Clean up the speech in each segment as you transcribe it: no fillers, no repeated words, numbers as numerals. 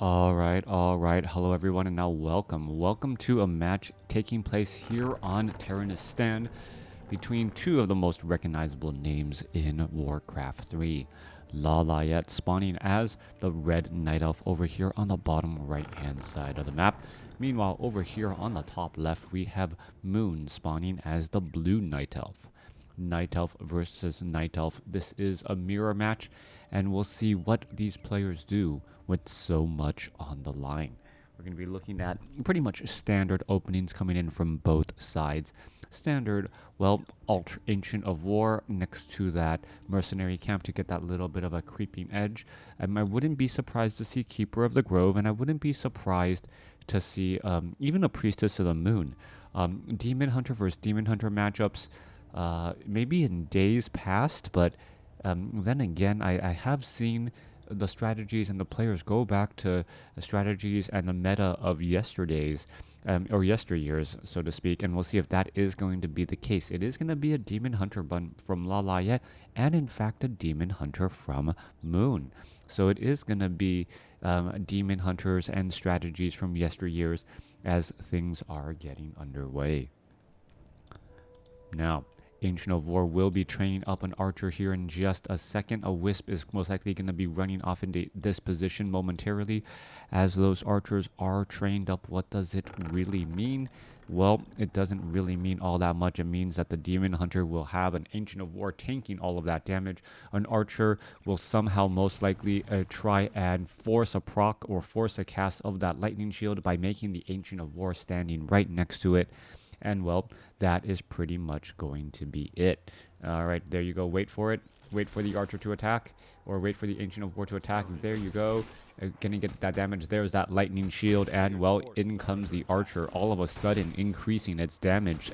All right. Hello, everyone, and now welcome to a match taking place here on Terranistan between two of the most recognizable names in Warcraft 3. Lawliet spawning as the red night elf over here on the bottom right-hand side of the map. Meanwhile, over here on the top left, we have Moon spawning as the blue night elf. Night Elf versus Night Elf. This is a mirror match, and we'll see what these players do with so much on the line. We're going to be looking at pretty much standard openings coming in from both sides. Standard, well, Ancient of War next to that Mercenary Camp to get that little bit of a creeping edge. I wouldn't be surprised to see Keeper of the Grove, and I wouldn't be surprised to see even a Priestess of the Moon. Demon Hunter versus Demon Hunter matchups maybe in days past, but then again, I have seen the strategies and the players go back to the strategies and the meta of yesterday's or yesteryears, so to speak, and we'll see if that is going to be the case. It is going to be a Demon Hunter from Lawliet, and in fact a Demon Hunter from Moon. So it is going to be Demon Hunters and strategies from yesteryears as things are getting underway. Now, Ancient of War will be training up an archer here in just a second. A wisp is most likely going to be running off into this position momentarily as those archers are trained up. What does it really mean? Well, it doesn't really mean all that much. It means that the Demon Hunter will have an Ancient of War tanking all of that damage. An archer will somehow most likely try and force a proc or force a cast of that lightning shield by making the Ancient of War standing right next to it. And well, that is pretty much going to be it. All right, there you go. Wait for it. Wait for the archer to attack, or wait for the Ancient of War to attack. There you go. Gonna get that damage. There's that lightning shield, and well, in comes the archer, all of a sudden increasing its damage,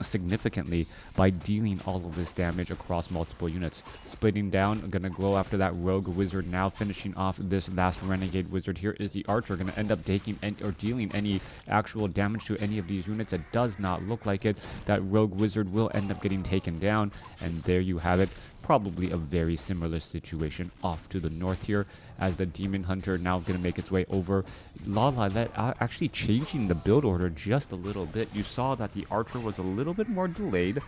significantly by dealing all of this damage across multiple units. Splitting down, gonna go after that rogue wizard now, finishing off this last renegade wizard. Here is the archer, gonna end up taking or dealing any actual damage to any of these units. It does not look like it. That rogue wizard will end up getting taken down, and there you have it. Probably a very similar situation off to the north here, as the Demon Hunter now going to make its way over. Lawliet actually changing the build order just a little bit. You saw that the Archer was a little bit more delayed,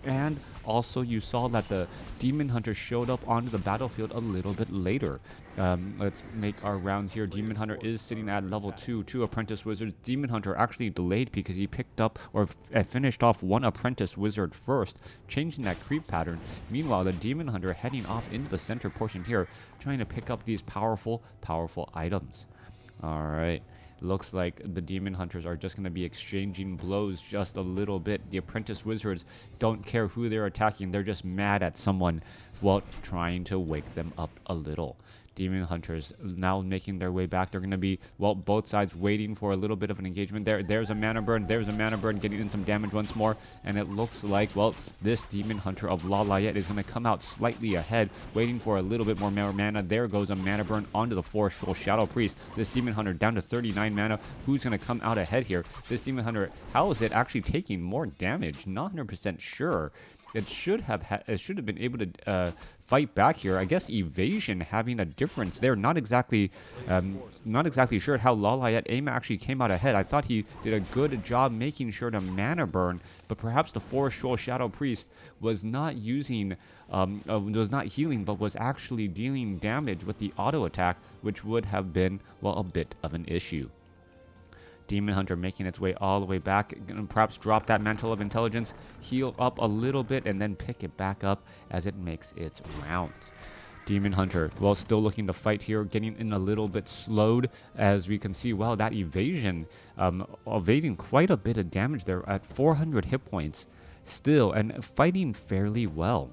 and also you saw that the Demon Hunter showed up onto the battlefield a little bit later. Let's make our rounds here. Demon Hunter is sitting at level 2, 2 Apprentice Wizards. Demon Hunter actually delayed because he picked up or finished off one Apprentice Wizard first, changing that creep pattern. Meanwhile, the Demon Hunter heading off into the center portion here, trying to pick up these powerful items. Alright, looks like the Demon Hunters are just going to be exchanging blows just a little bit. The Apprentice Wizards don't care who they're attacking, they're just mad at someone while trying to wake them up a little. Demon Hunters now making their way back. They're going to be, well, both sides waiting for a little bit of an engagement. There's a mana burn. There's a mana burn getting in some damage once more. And it looks like, well, this Demon Hunter of Lawliet is going to come out slightly ahead, waiting for a little bit more mana. There goes a mana burn onto the Forestful Shadow Priest. This Demon Hunter down to 39 mana. Who's going to come out ahead here? This Demon Hunter, how is it actually taking more damage? Not 100% sure. It should have been able to fight back here. I guess evasion having a difference there. Not exactly sure how Lawliet aim actually came out ahead. I thought he did a good job making sure to mana burn, but perhaps the Forestful Shadow Priest was not using, was not healing, but was actually dealing damage with the auto attack, which would have been, well, a bit of an issue. Demon Hunter making its way all the way back, and perhaps drop that Mantle of Intelligence, heal up a little bit, and then pick it back up as it makes its rounds. Demon Hunter, well, still looking to fight here, getting in a little bit slowed, as we can see, wow, that evasion, evading quite a bit of damage there at 400 hit points still, and fighting fairly well.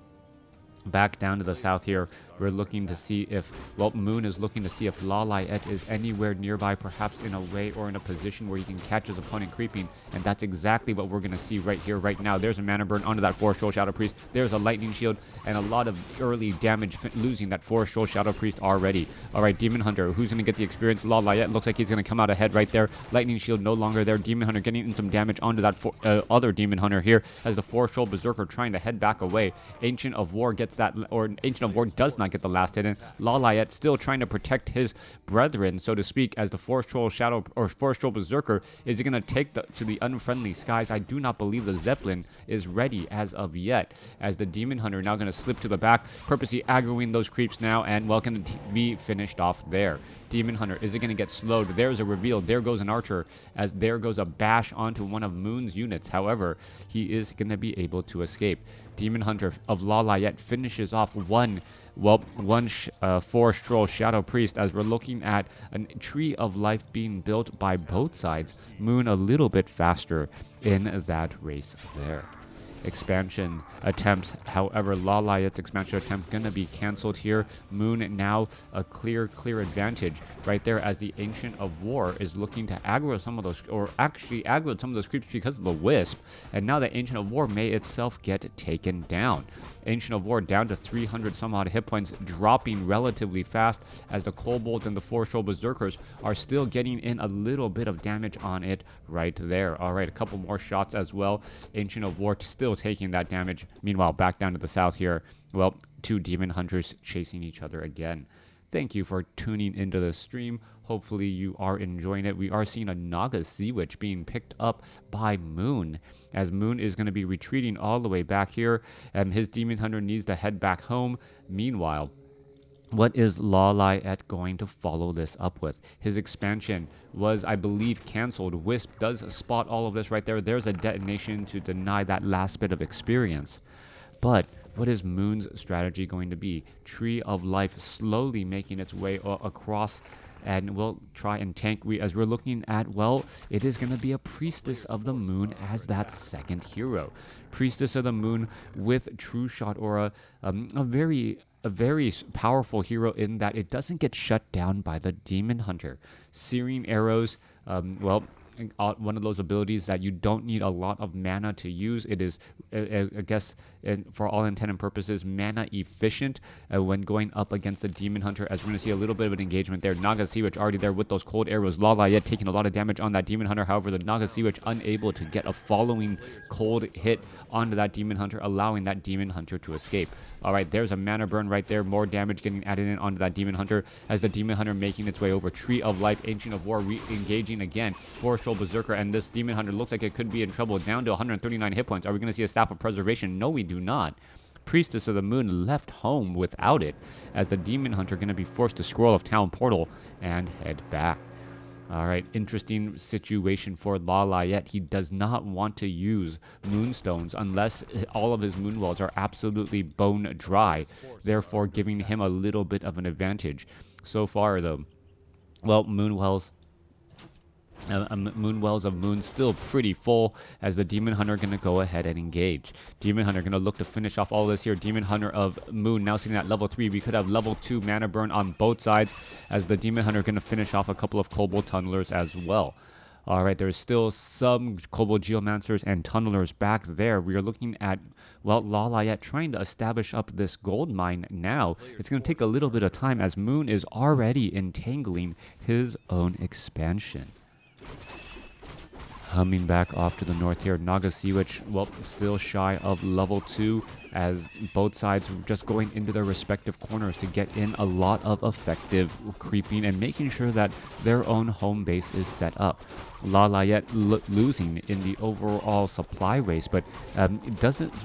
Back down to the south here, we're looking to see if, well, Moon is looking to see if Lawliet is anywhere nearby, perhaps in a way or in a position where he can catch his opponent creeping, and that's exactly what we're going to see right here, right now. There's a mana burn onto that Forestful Shadow Priest. There's a lightning shield, and a lot of early damage losing that Forestful Shadow Priest already. Alright, Demon Hunter, who's going to get the experience? Lawliet looks like he's going to come out ahead right there. Lightning shield no longer there. Demon Hunter getting in some damage onto that other Demon Hunter here, as the Forestful Berserker trying to head back away. Ancient of War gets that, or Ancient of War does not not get the last hit in. Lawliet still trying to protect his brethren, so to speak, as the Forest Troll Shadow or Forest Troll Berserker is going to take to the unfriendly skies. I do not believe the Zeppelin is ready as of yet, as the Demon Hunter now going to slip to the back, purposely aggroing those creeps now, and well, can be finished off there. Demon Hunter, is it going to get slowed? There's a reveal. There goes an archer, as there goes a bash onto one of Moon's units. However, he is going to be able to escape. Demon Hunter of Lawliet finishes off one Forest Troll Shadow Priest, as we're looking at a Tree of Life being built by both sides. Moon a little bit faster in that race there. Expansion attempts, however, Lawliet's expansion attempt gonna be canceled here. Moon now a clear advantage right there, as the Ancient of War is looking to aggro some of those, or actually aggro some of those creeps because of the Wisp, and now the Ancient of War may itself get taken down. Ancient of War down to 300 some odd hit points, dropping relatively fast, as the Kobolds and the Forest Troll Berserkers are still getting in a little bit of damage on it right there. All right, a couple more shots as well. Ancient of War still taking that damage. Meanwhile, back down to the south here, well, two Demon Hunters chasing each other again. Thank you for tuning into the stream. Hopefully you are enjoying it. We are seeing a Naga Sea Witch being picked up by Moon, as Moon is going to be retreating all the way back here, and his Demon Hunter needs to head back home. Meanwhile, what is Lawliet going to follow this up with? His expansion was, I believe, canceled. Wisp does spot all of this right there. There's a detonation to deny that last bit of experience. But what is Moon's strategy going to be? Tree of Life slowly making its way across, and we'll try and tank. As we're looking at, well, it is going to be a Priestess of the Moon as that second hero. Priestess of the Moon with True Shot Aura, a very powerful hero in that it doesn't get shut down by the Demon Hunter. Searing Arrows, well, one of those abilities that you don't need a lot of mana to use. It is, I guess, for all intent and purposes, mana efficient when going up against the Demon Hunter, as we're going to see a little bit of an engagement there. Naga Sea Witch already there with those cold arrows. Lawliet taking a lot of damage on that Demon Hunter. However, the Naga Sea Witch unable to get a following cold hit onto that Demon Hunter, allowing that Demon Hunter to escape. All right, there's a mana burn right there. More damage getting added in onto that Demon Hunter, as the Demon Hunter making its way over. Tree of Life, Ancient of War re-engaging again. Forest Troll Berserker, and this Demon Hunter looks like it could be in trouble. Down to 139 hit points. Are we going to see a Staff of Preservation? No, we do not. Priestess of the Moon left home without it, as the Demon Hunter going to be forced to scroll of Town Portal and head back. All right, interesting situation for Lawliet. He does not want to use Moonstones unless all of his Moonwells are absolutely bone dry, therefore giving him a little bit of an advantage. So far, though, well, Moonwells of Moon still pretty full, as the Demon Hunter going to go ahead and engage. Demon Hunter going to look to finish off all this here. Demon Hunter of Moon now sitting at level 3. We could have level 2 mana burn on both sides, as the Demon Hunter going to finish off a couple of Kobold Tunnelers as well. All right, there's still some Kobold Geomancers and Tunnelers back there. We are looking at, well, Lawliet trying to establish up this gold mine now. It's going to take a little bit of time, as Moon is already entangling his own expansion. Humming back off to the north here, Naga Sea Witch, well, still shy of level 2, as both sides just going into their respective corners to get in a lot of effective creeping and making sure that their own home base is set up. Lawliet losing in the overall supply race, but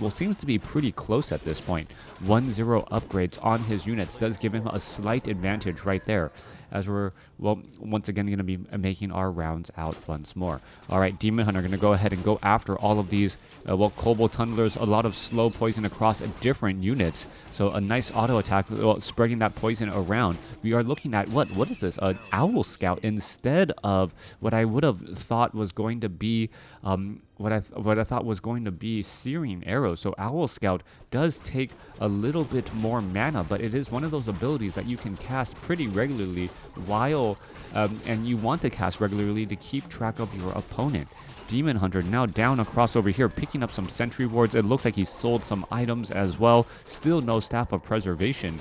seems to be pretty close at this point. 1-0 upgrades on his units does give him a slight advantage right there, as we're, well, once again going to be making our rounds out once more. All right, Demon Hunter going to go ahead and go after all of these, well, Kobold Tunnelers, a lot of slow poison across different units. So a nice auto attack, well, spreading that poison around. We are looking at, what is this? An Owl Scout instead of what I would have thought was going to be, what I thought was going to be Searing Arrow. So Owl Scout does take a little bit more mana, but it is one of those abilities that you can cast pretty regularly while, and you want to cast regularly to keep track of your opponent. Demon Hunter now down across over here, picking up some sentry wards. It looks like he sold some items as well. Still no Staff of Preservation,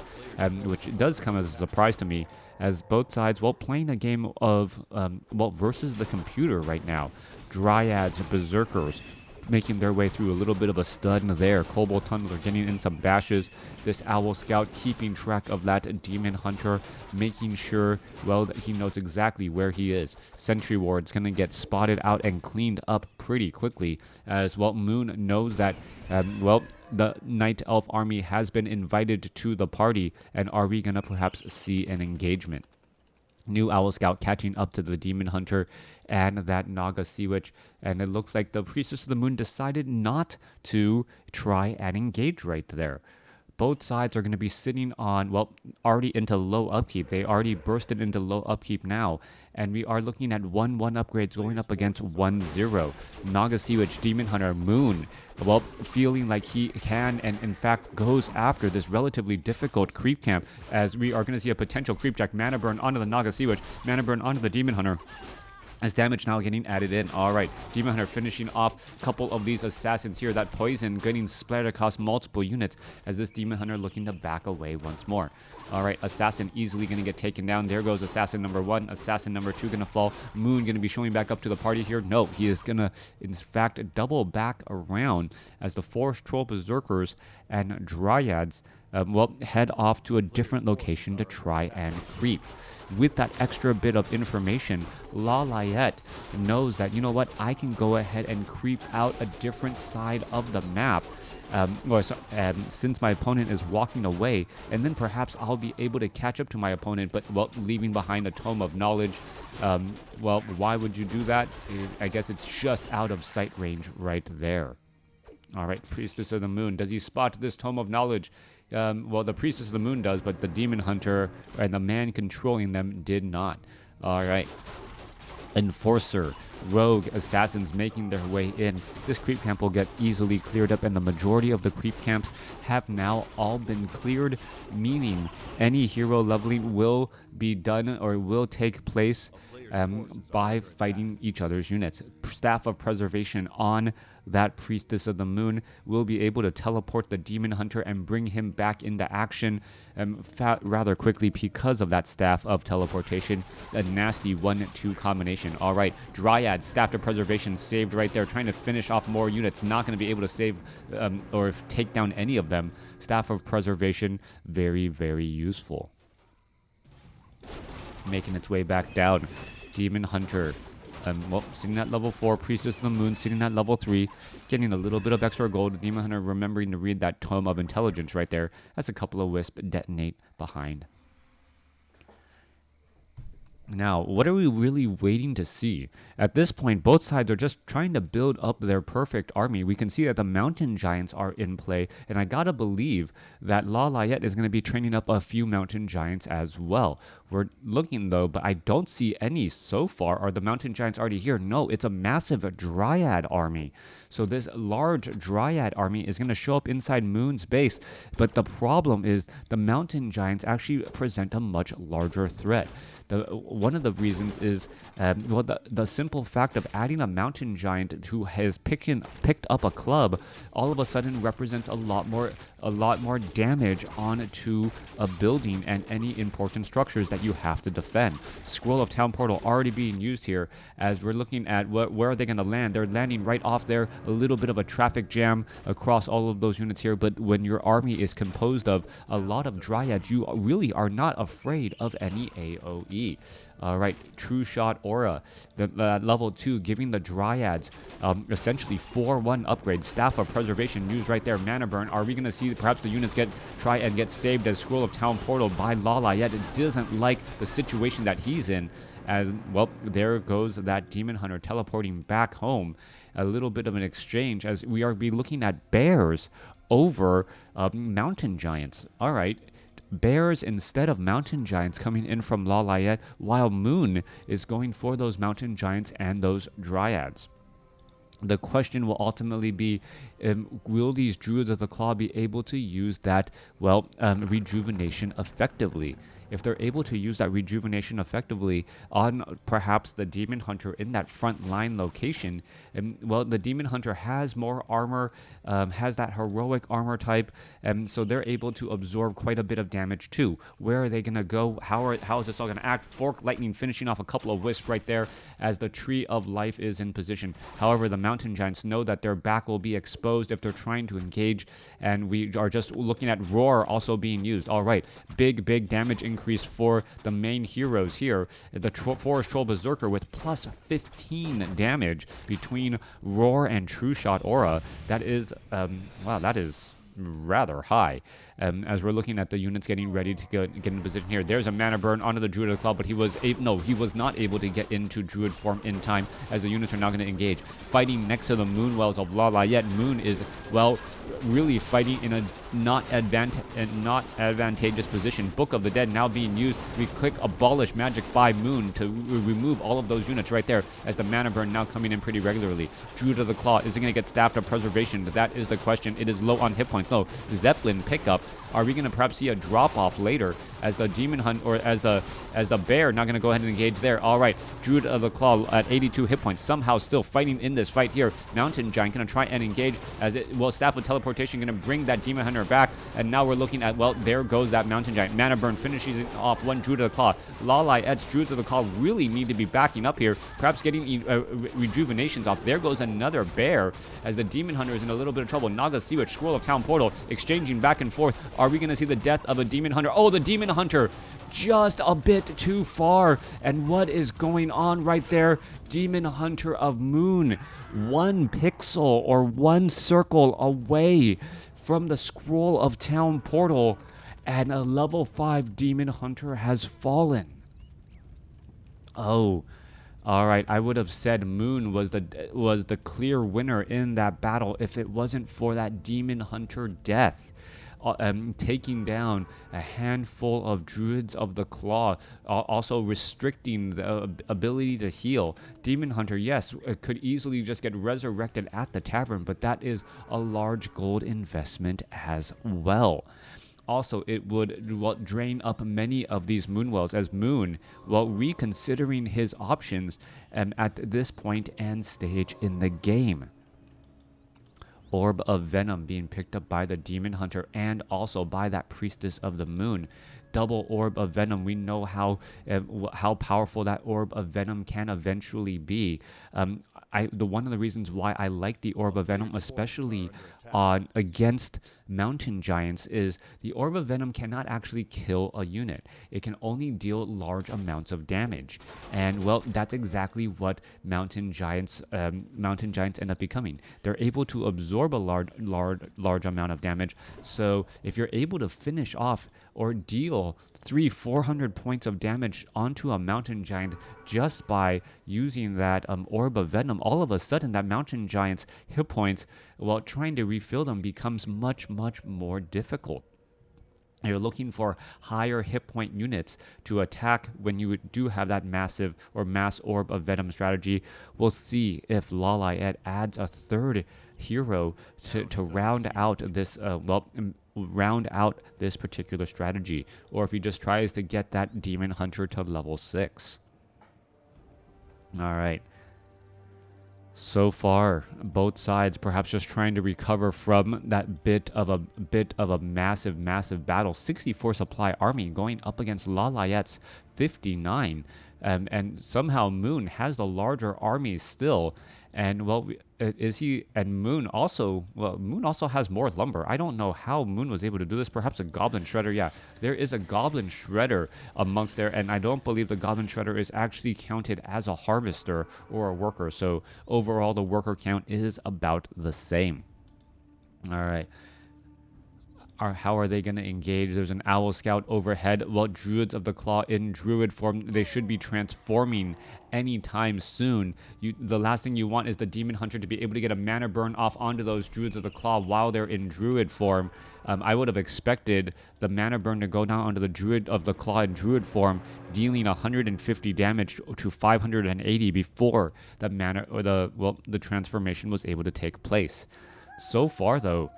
which does come as a surprise to me, as both sides, well, playing a game of, well, versus the computer right now. Dryads, Berserkers, making their way through a little bit of a stun there. Kobold Tunnels are getting in some bashes. This Owl Scout keeping track of that Demon Hunter, making sure, well, that he knows exactly where he is. Sentry Ward's going to get spotted out and cleaned up pretty quickly, as well Moon knows that, well, the Night Elf army has been invited to the party, and are we going to perhaps see an engagement? New Owl Scout catching up to the Demon Hunter and that Naga Sea Witch, and it looks like the Priestess of the Moon decided not to try and engage right there. Both sides are going to be sitting on, well, already into low upkeep. They already bursted into low upkeep now, and we are looking at 1-1 upgrades going up against 1-0. Naga Sea Witch, Demon Hunter, Moon, well, feeling like he can and in fact goes after this relatively difficult creep camp, as we are going to see a potential creep jack. Mana burn onto the Naga Sea Witch, mana burn onto the Demon Hunter. As damage now getting added in. Alright, Demon Hunter finishing off a couple of these assassins here. That poison getting splattered across multiple units, as this Demon Hunter looking to back away once more. Alright, Assassin easily going to get taken down. There goes Assassin number 1. Assassin number 2 going to fall. Moon going to be showing back up to the party here. No, he is going to, in fact, double back around as the Forest Troll Berserkers and Dryads, well, head off to a different location to try and creep. With that extra bit of information, Lawliet knows that, you know what, I can go ahead and creep out a different side of the map. Since my opponent is walking away, and then perhaps I'll be able to catch up to my opponent, but, well, leaving behind a Tome of Knowledge. Well, why would you do that? I guess it's just out of sight range right there. Alright, Priestess of the Moon. Does he spot this Tome of Knowledge? Well, the Priestess of the Moon does, but the Demon Hunter and the man controlling them did not. Alright. Enforcer, Rogue, Assassins making their way in. This creep camp will get easily cleared up, and the majority of the creep camps have now all been cleared, meaning any hero leveling will be done or will take place by fighting each other's units. Staff of Preservation on that Priestess of the Moon will be able to teleport the Demon Hunter and bring him back into action rather quickly because of that Staff of Teleportation. A nasty 1-2 combination. Alright, Dryad, Staff of Preservation saved right there, trying to finish off more units. Not going to be able to save or take down any of them. Staff of Preservation, very, very useful. Making its way back down. Demon Hunter, well, sitting at level 4, Priestess of the Moon sitting at level 3, getting a little bit of extra gold. Demon Hunter remembering to read that Tome of Intelligence right there. That's a couple of Wisp detonate behind. Now, what are we really waiting to see? At this point, both sides are just trying to build up their perfect army. We can see that the Mountain Giants are in play, and I gotta believe that Lawliet is going to be training up a few Mountain Giants as well. We're looking, though, but I don't see any so far. Are the Mountain Giants already here? No, it's a massive Dryad army. So this large Dryad army is going to show up inside Moon's base, but the problem is the Mountain Giants actually present a much larger threat. One of the reasons is, well, the simple fact of adding a Mountain Giant who has picked up a club all of a sudden represents a lot more damage onto a building and any important structures that you have to defend. Scroll of Town Portal already being used here, as we're looking at where are they going to land. They're landing right off there, a little bit of a traffic jam across all of those units here, but when your army is composed of a lot of Dryads, you really are not afraid of any AoE. Alright, True Shot Aura, the level 2, giving the Dryads essentially 4-1 upgrades. Staff of Preservation used right there. Mana burn. Are we going to see perhaps the units try and get saved as Scroll of Town Portal by Lawliet? It doesn't like the situation that he's in, as, well, there goes that Demon Hunter teleporting back home. A little bit of an exchange, as we are looking at bears over Mountain Giants. Alright. Bears instead of Mountain Giants coming in from Lawliet, while Moon is going for those Mountain Giants and those Dryads. The question will ultimately be, will these Druids of the Claw be able to use that, well, rejuvenation effectively? if they're able to use that rejuvenation effectively on perhaps the Demon Hunter in that front line location, and well, the Demon Hunter has more armor, has that heroic armor type, and so they're able to absorb quite a bit of damage too. Where are they gonna go? How is this all gonna act? Fork Lightning finishing off a couple of wisps right there as the Tree of Life is in position. However, the Mountain Giants know that their back will be exposed if they're trying to engage, and we are just looking at Roar also being used. All right, big damage increase for the main heroes here. The Forest Troll Berserker with plus 15 damage between Roar and True Shot Aura. That is, wow, that is rather high. As we're looking at the units getting ready to get in position here. There's a mana burn onto the Druid of the Claw, but he was not able to get into Druid form in time, as the units are now going to engage. Fighting next to the Moonwells of Lawliet. Moon is, well, really fighting in a not advantageous position. Book of the Dead now being used. We click Abolish Magic by Moon to remove all of those units right there, as the mana burn now coming in pretty regularly. Druid of the Claw, is it going to get staffed of Preservation? That is the question. It is low on hit points. No, Zeppelin pickup. Are we going to perhaps see a drop-off later as the Demon Hunt, or as the Bear not going to go ahead and engage there? All right, Druid of the Claw at 82 hit points, somehow still fighting in this fight here. Mountain Giant going to try and engage, as it will. Staff with Teleportation going to bring that Demon Hunter back, and now we're looking at, well, there goes that Mountain Giant. Mana burn finishes off one Druid of the Claw. Lawliet's Druids of the Claw really need to be backing up here, perhaps getting rejuvenations off. There goes another Bear, as the Demon Hunter is in a little bit of trouble. Naga Sea Witch, Scroll of Town Portal, exchanging back and forth. Are we going to see the death of a Demon Hunter? Oh, the Demon Hunter just a bit too far. And what is going on right there? Demon Hunter of Moon, 1 pixel or 1 circle away from the Scroll of Town Portal, and a level 5 Demon Hunter has fallen. Oh, all right. I would have said Moon was the clear winner in that battle if it wasn't for that Demon Hunter death. Taking down a handful of Druids of the Claw, also restricting the ability to heal. Demon Hunter, yes, could easily just get resurrected at the tavern, but that is a large gold investment as well. Also, it would drain up many of these Moonwells, as Moon, while reconsidering his options at this point and stage in the game. Orb of Venom being picked up by the Demon Hunter and also by that Priestess of the Moon. Double Orb of Venom. We know how powerful that Orb of Venom can eventually be. One of the reasons why I like the Orb of Venom, especially against Mountain Giants, is the Orb of Venom cannot actually kill a unit. It can only deal large amounts of damage, and well, that's exactly what Mountain Giants end up becoming. They're able to absorb a large amount of damage. So if you're able to finish off or deal 300-400 points of damage onto a Mountain Giant just by using that Orb of Venom, all of a sudden that Mountain Giant's hit points, while trying to refill them, becomes much more difficult. You're looking for higher hit point units to attack when you do have that massive or mass Orb of Venom strategy. We'll see if Lawliet adds a third hero to round out this this particular strategy, or if he just tries to get that Demon Hunter to level 6. All right. So far, both sides perhaps just trying to recover from that bit of a massive battle. 64 supply army going up against Lawliet's 59, and somehow Moon has the larger army still. And well, Moon also has more lumber. I don't know how Moon was able to do this. Perhaps a Goblin Shredder. Yeah, there is a Goblin Shredder amongst there, and I don't believe the Goblin Shredder is actually counted as a harvester or a worker. So overall, the worker count is about the same. All right. How are they going to engage? There's an Owl Scout overhead. Well, Druids of the Claw in Druid form, they should be transforming anytime soon. The last thing you want is the Demon Hunter to be able to get a mana burn off onto those Druids of the Claw while they're in Druid form. I would have expected the mana burn to go down onto the Druid of the Claw in Druid form, dealing 150 damage to 580 before the mana or the transformation was able to take place. So far, though,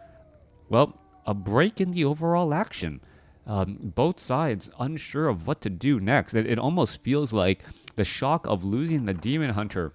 well, a break in the overall action. Both sides unsure of what to do next. It almost feels like the shock of losing the Demon Hunter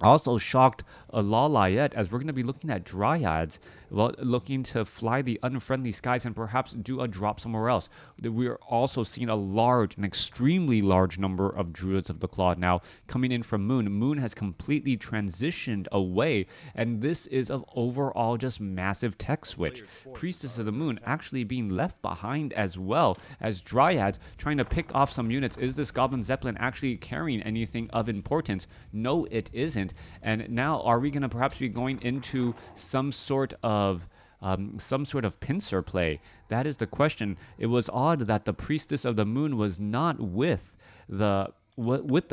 also shocked Lawliet, as we're going to be looking at Dryads, well, looking to fly the unfriendly skies and perhaps do a drop somewhere else. We are also seeing an extremely large number of Druids of the Claw now coming in from Moon. Moon has completely transitioned away, and this is an overall just massive tech switch. Priestess of the Moon actually being left behind as well as Dryads trying to pick off some units. Is this Goblin Zeppelin actually carrying anything of importance? No, it isn't. And now, are we going to perhaps be going into some sort of pincer play? That is the question. It was odd that the Priestess of the Moon was not with the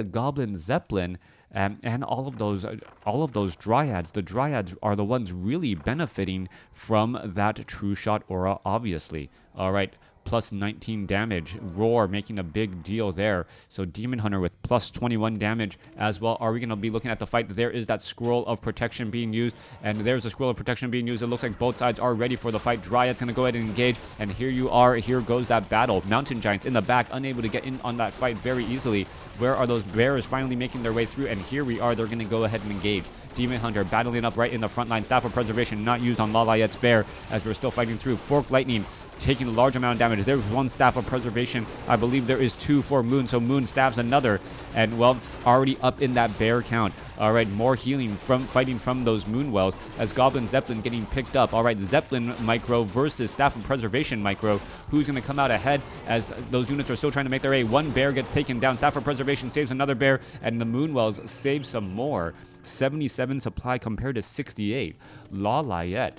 Goblin Zeppelin. And all of those Dryads. The Dryads are the ones really benefiting from that True Shot aura, obviously. All right, plus 19 damage. Roar making a big deal there. So Demon Hunter with plus 21 damage as well. Are we going to be looking at the fight? There is that Scroll of Protection being used, and there's a Scroll of Protection being used. It looks like both sides are ready for the fight. Dryad's going to go ahead and engage, and here you are. Here goes that battle. Mountain Giants in the back, unable to get in on that fight very easily. Where are those bears finally making their way through? And here we are. They're going to go ahead and engage. Demon Hunter battling up right in the front line. Staff of Preservation not used on Lawliet's bear as we're still fighting through. Fork Lightning taking a large amount of damage. There's one Staff of Preservation. I believe there is two for Moon, so Moon stabs another. And, well, already up in that bear count. All right, more healing from fighting from those Moon Wells as Goblin Zeppelin getting picked up. All right, Zeppelin Micro versus Staff of Preservation Micro. Who's going to come out ahead as those units are still trying to make their way? One bear gets taken down. Staff of Preservation saves another bear, and the Moon Wells save some more. 77 supply compared to 68. Lawliet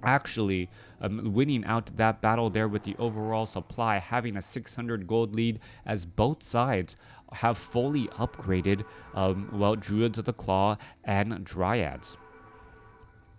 actually winning out that battle there with the overall supply, having a 600 gold lead as both sides have fully upgraded, Druids of the Claw and Dryads.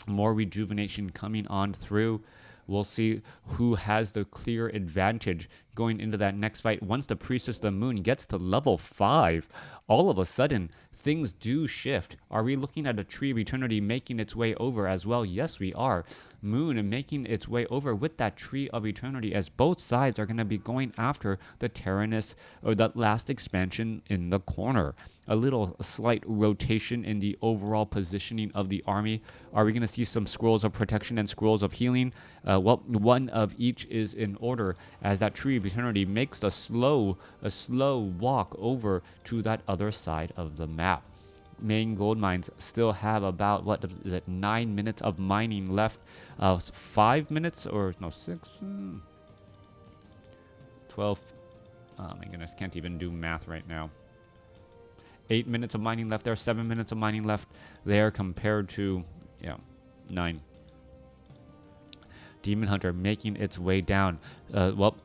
More rejuvenation coming on through. We'll see who has the clear advantage going into that next fight. Once the Priestess of the Moon gets to level 5, all of a sudden, things do shift. Are we looking at a Tree of Eternity making its way over as well? Yes, we are. Moon making its way over with that Tree of Eternity, as both sides are going to be going after the Tyrannus, or that last expansion in the corner. A slight rotation in the overall positioning of the army. Are we going to see some Scrolls of Protection and Scrolls of Healing? One of each is in order, as that Tree of Eternity makes a slow walk over to that other side of the map. Main gold mines still have about 9 minutes of mining left. 5 minutes, or no, 6, 12. Oh my goodness, can't even do math right now. 8 minutes of mining left there, 7 minutes of mining left there compared to 9. Demon Hunter making its way down.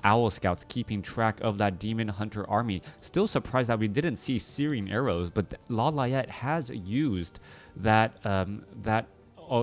Owl Scouts keeping track of that Demon Hunter army. Still surprised that we didn't see searing arrows, but Lawliet has used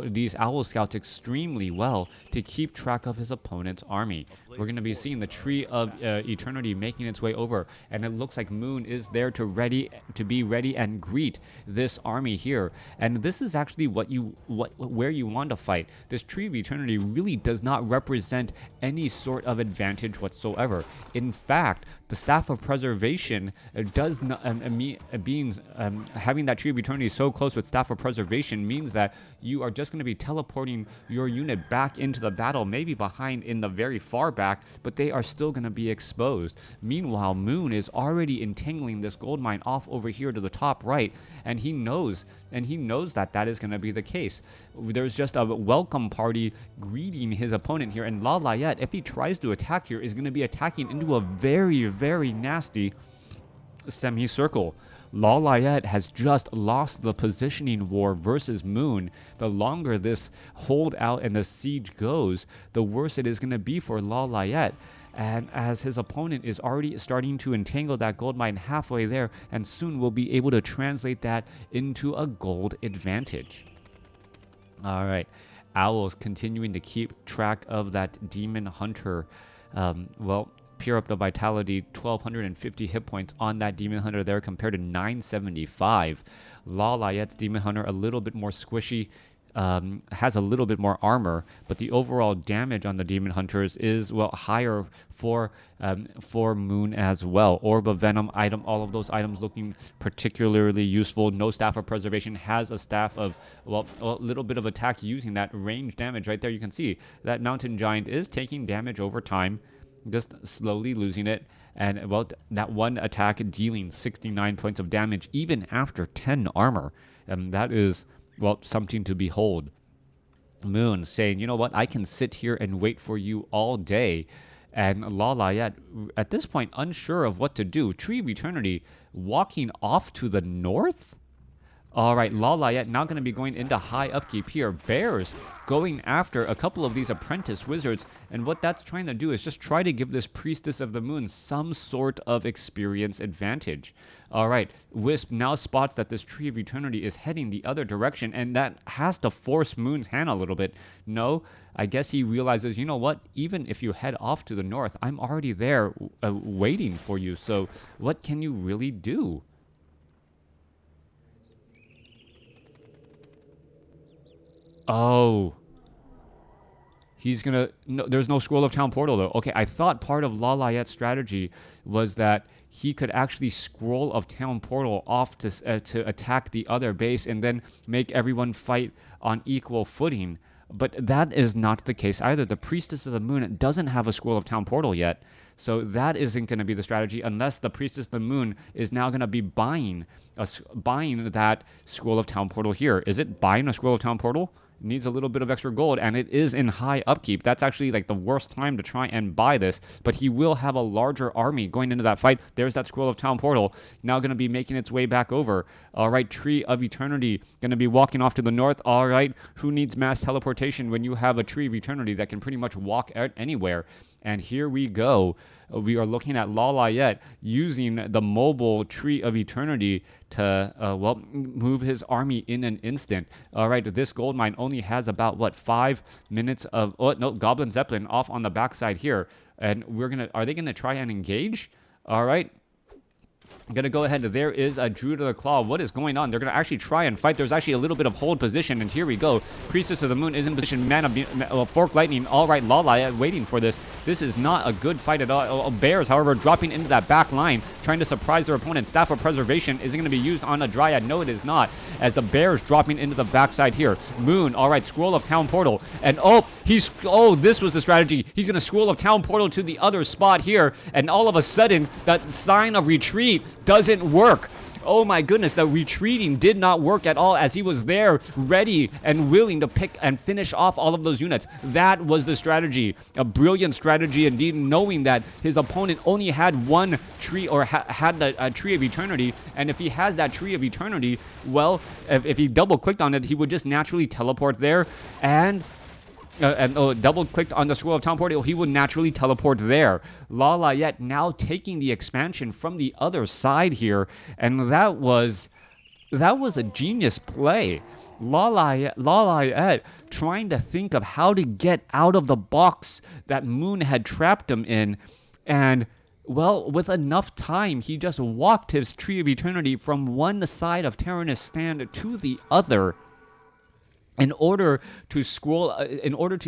these Owl Scouts extremely well to keep track of his opponent's army. We're going to be seeing the Tree of Eternity making its way over, and it looks like Moon is there to be ready and greet this army here. And this is actually where you want to fight. This Tree of Eternity really does not represent any sort of advantage whatsoever. In fact, the Staff of Preservation does not having that Tree of Eternity so close with Staff of Preservation means that you are just going to be teleporting your unit back into the battle, maybe behind in the very far back, but they are still going to be exposed. Meanwhile, Moon is already entangling this gold mine off over here to the top right, and he knows that is going to be the case. There's just a welcome party greeting his opponent here, and Lawliet, if he tries to attack here, is going to be attacking into a very, very nasty semicircle. Lawliet has just lost the positioning war versus Moon. The longer this holdout and the siege goes, the worse it is going to be for Lawliet. And as his opponent is already starting to entangle that gold mine halfway there, and soon will be able to translate that into a gold advantage. All right. Owls continuing to keep track of that Demon Hunter. Pure up the vitality, 1250 hit points on that Demon Hunter there compared to 975. Lawliet's Demon Hunter a little bit more squishy. has a little bit more armor, but the overall damage on the Demon Hunters is, well, higher for Moon as well. Orb of Venom item, all of those items looking particularly useful. No Staff of Preservation, has a Staff of, well, a little bit of attack using that range damage. Right there you can see that Mountain Giant is taking damage over time, just slowly losing it. And, well, that one attack dealing 69 points of damage even after 10 armor. That is, well, something to behold. Moon saying, you know what, I can sit here and wait for you all day. And Lawliet, at this point, unsure of what to do. Tree of Eternity walking off to the north? All right, Lawliet now going to be going into high upkeep here. Bears going after a couple of these apprentice wizards, and what that's trying to do is just try to give this Priestess of the Moon some sort of experience advantage. All right, Wisp now spots that this Tree of Eternity is heading the other direction, and that has to force Moon's hand a little bit. No, I guess he realizes, you know what, even if you head off to the north, I'm already there waiting for you, so what can you really do? Oh. He's gonna... No, there's no Scroll of Town Portal, though. Okay, I thought part of Lawliet's strategy was that he could actually Scroll of Town Portal off to attack the other base and then make everyone fight on equal footing. But that is not the case either. The Priestess of the Moon doesn't have a Scroll of Town Portal yet. So that isn't going to be the strategy unless the Priestess of the Moon is now going to be buying that Scroll of Town Portal here. Is it buying a Scroll of Town Portal? Needs a little bit of extra gold, and it is in high upkeep. That's actually like the worst time to try and buy this, but he will have a larger army going into that fight. There's that Scroll of Town Portal, now going to be making its way back over. All right, Tree of Eternity going to be walking off to the north. All right, who needs mass teleportation when you have a Tree of Eternity that can pretty much walk out anywhere? And here we go. We are looking at Lawliet using the mobile Tree of Eternity to, well, move his army in an instant. All right, this gold mine only has about, what, 5 minutes of... Oh, no, Goblin Zeppelin off on the backside here. And we're going to... Are they going to try and engage? All right. I'm going to go ahead. There is a Druid of the Claw. What is going on? They're going to actually try and fight. There's actually a little bit of hold position, and here we go. Priestess of the Moon is in position. Fork Lightning. All right, Lawliet waiting for this. This is not a good fight at all. Bears, however, dropping into that back line, trying to surprise their opponent. Staff of Preservation is going to be used on a Dryad. No, it is not, as the Bears dropping into the backside here. Moon, all right, Scroll of Town Portal. And, this was the strategy. He's going to Scroll of Town Portal to the other spot here, and all of a sudden, that sign of retreat doesn't work. Oh my goodness, the retreating did not work at all, as he was there ready and willing to pick and finish off all of those units. That was the strategy. A brilliant strategy indeed, knowing that his opponent only had one tree, or had the Tree of Eternity, and if he has that Tree of Eternity, well, if he double clicked on it, he would just naturally teleport there, and double-clicked on the Scroll of Town Portal, he would naturally teleport there. Lawliet now taking the expansion from the other side here, and that was a genius play. Lawliet trying to think of how to get out of the box that Moon had trapped him in, and, well, with enough time, he just walked his Tree of Eternity from one side of Terranus Stand to the other, in order to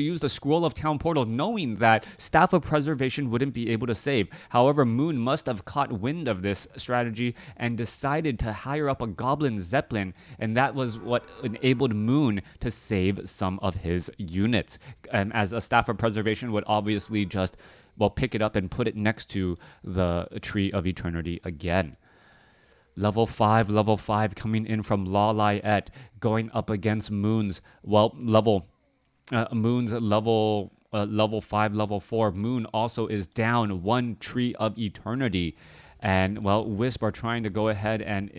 use the Scroll of Town Portal, knowing that Staff of Preservation wouldn't be able to save. However, Moon must have caught wind of this strategy and decided to hire up a Goblin Zeppelin, and that was what enabled Moon to save some of his units. As a Staff of Preservation would obviously just, well, pick it up and put it next to the Tree of Eternity again. Level 5 coming in from Lawliet, going up against Moon's, well, level 5, level 4. Moon also is down one Tree of Eternity. And, well, Wisp are trying to go ahead and,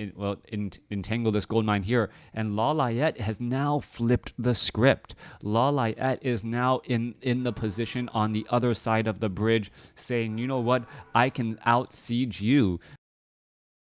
entangle this gold mine here. And Lawliet has now flipped the script. Lawliet is now in the position on the other side of the bridge, saying, you know what, I can out-siege you.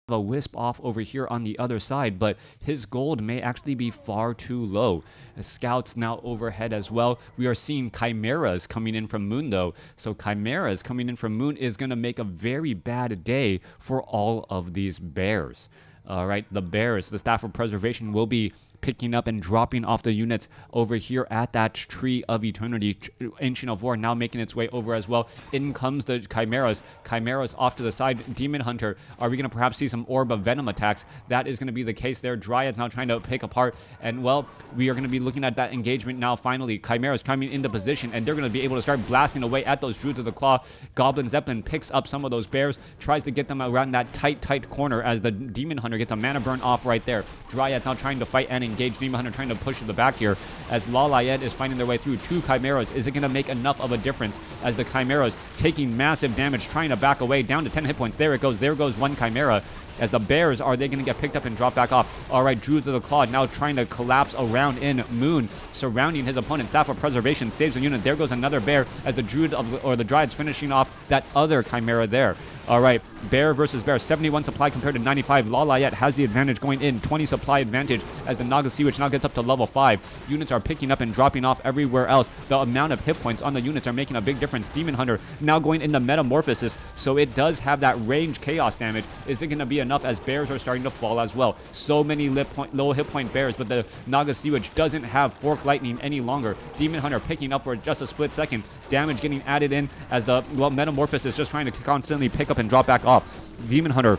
A Wisp off over here on the other side, but his gold may actually be far too low. Scouts now overhead as well. We are seeing Chimeras coming in from Moon, though. So Chimeras coming in from Moon is going to make a very bad day for all of these bears. All right, the Bears, the Staff of Preservation will be picking up and dropping off the units over here at that Tree of Eternity. Ancient of War now making its way over as well. In comes the Chimeras. Chimeras off to the side. Demon Hunter. Are we going to perhaps see some Orb of Venom attacks? That is going to be the case there. Dryads now trying to pick apart. And, well, we are going to be looking at that engagement now finally. Chimeras coming into position, and they're going to be able to start blasting away at those Druids of the Claw. Goblin Zeppelin picks up some of those bears, tries to get them around that tight corner as the Demon Hunter gets a mana burn off right there. Dryads now trying to fight and engage. Demon Hunter trying to push to the back here as Lawliet is finding their way through. 2 Chimeras. Is it going to make enough of a difference as the Chimeras taking massive damage, trying to back away down to 10 hit points? There it goes. There goes 1 Chimera. As the bears, are they going to get picked up and drop back off? All right, Druids of the Claw now trying to collapse around in. Moon surrounding his opponent. Staff of Preservation saves a unit. There goes another bear as the the Dryads finishing off that other Chimera there. All right, bear versus bear. 71 supply compared to 95. Lawliet has the advantage going in. 20 supply advantage as the Naga Sea Witch now gets up to level 5. Units are picking up and dropping off everywhere else. The amount of hit points on the units are making a big difference. Demon Hunter now going into Metamorphosis, so it does have that range chaos damage. Is it going to be enough as bears are starting to fall as well? So many low hit point bears, but the Naga Sea Witch doesn't have Fork Lightning any longer. Demon Hunter picking up for just a split second. Damage getting added in as the, well, Metamorphosis just trying to constantly pick up and drop back off. Demon Hunter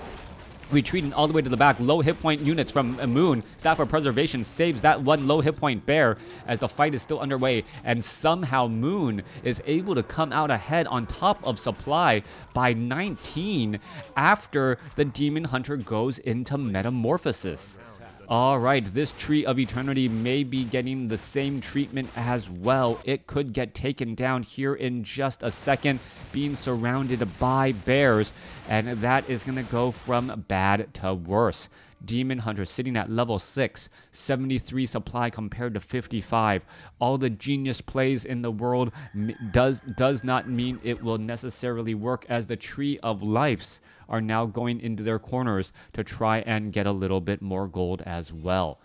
retreating all the way to the back. Low hit point units from Moon. Staff of Preservation saves that one low hit point bear as the fight is still underway, and somehow Moon is able to come out ahead on top of supply by 19 after the Demon Hunter goes into Metamorphosis. All right, this Tree of Eternity may be getting the same treatment as well. It could get taken down here in just a second, being surrounded by bears, and that is going to go from bad to worse. Demon Hunter sitting at level 6, 73 supply compared to 55. All the genius plays in the world does not mean it will necessarily work, as the Tree of Lives are now going into their corners to try and get a little bit more gold as well.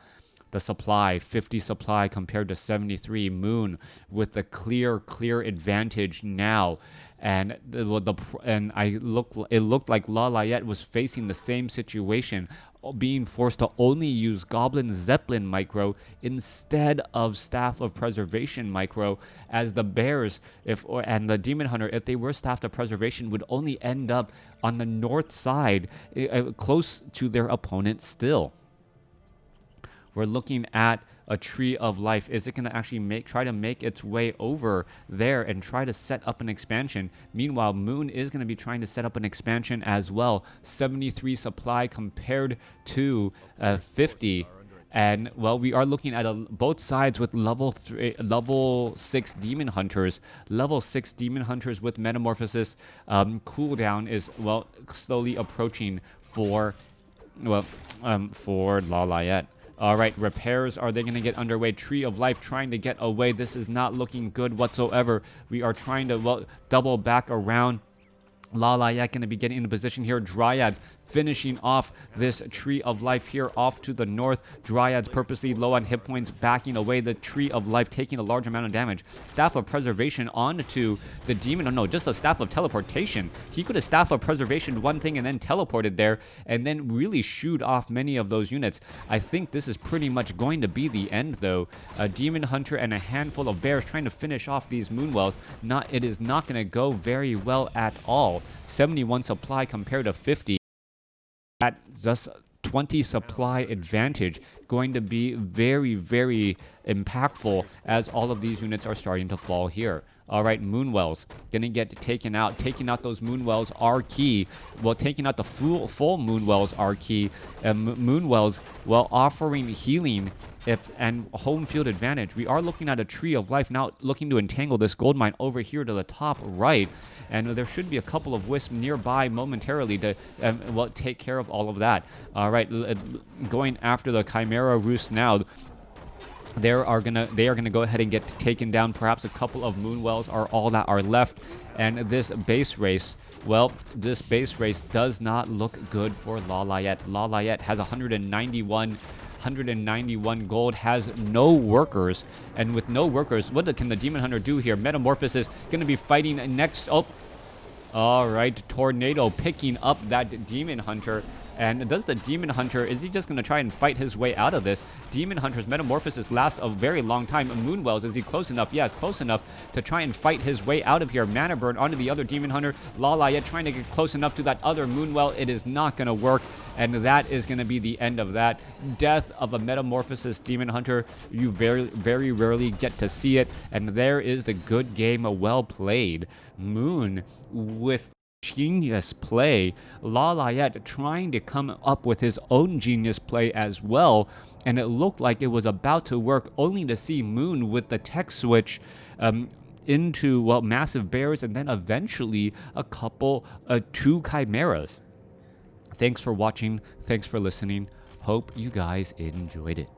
The supply, 50 supply compared to 73. Moon with the clear advantage now. And it looked like Lawliet was facing the same situation, being forced to only use Goblin Zeppelin micro instead of Staff of Preservation micro, as the bears and the Demon Hunter, if they were Staff of Preservation, would only end up on the north side, close to their opponent still. We're looking at a Tree of Life. Is it going to actually try to make its way over there and try to set up an expansion? Meanwhile, Moon is going to be trying to set up an expansion as well. 73 supply compared to 50. And, well, we are looking at both sides with level 6 Demon Hunters. Level 6 Demon Hunters with Metamorphosis. Cooldown is, well, slowly approaching for Lawliet. All right, repairs, are they going to get underway? Tree of Life trying to get away. This is not looking good whatsoever. We are trying to, well, double back around. Lawliet going to be getting in position here. Dryads finishing off this Tree of Life here off to the north. Dryads purposely low on hit points, backing away. The Tree of Life taking a large amount of damage. Staff of Preservation onto the Demon. Oh, no, just a Staff of Teleportation. He could have Staff of Preservation one thing and then teleported there and then really shooed off many of those units. I think this is pretty much going to be the end, though. A Demon Hunter and a handful of bears trying to finish off these Moonwells. It is not going to go very well at all. 71 supply compared to 50. At just 20 supply advantage, going to be very impactful as all of these units are starting to fall here. All right, Moonwells gonna get taken out. Taking out those Moonwells are key. Well, taking out the full Moonwells are key. Moonwells, well, offering healing and home field advantage. We are looking at a Tree of Life now, looking to entangle this gold mine over here to the top right. And there should be a couple of wisps nearby momentarily to well, take care of all of that. All right, going after the Chimera Roost now. They are gonna go ahead and get taken down. Perhaps a couple of Moonwells are all that are left. And this base race, well, this base race does not look good for Lawliet. Lawliet has 191 gold, has no workers, and with no workers, what can the Demon Hunter do here? Metamorphosis going to be fighting next. Oh, all right, Tornado picking up that Demon Hunter. And does the Demon Hunter, is he just going to try and fight his way out of this? Demon Hunter's Metamorphosis lasts a very long time. Moonwells, is he close enough? Yeah, close enough to try and fight his way out of here. Mana Burn onto the other Demon Hunter. Lawliet trying to get close enough to that other Moonwell. It is not going to work, and that is going to be the end of that. Death of a Metamorphosis Demon Hunter. You very, very rarely get to see it, and there is the good game. Well played. Moon with genius play. Lawliet trying to come up with his own genius play as well, and it looked like it was about to work, only to see Moon with the tech switch into, well, massive bears, and then eventually two chimeras. Thanks for watching. Thanks for listening. Hope you guys enjoyed it.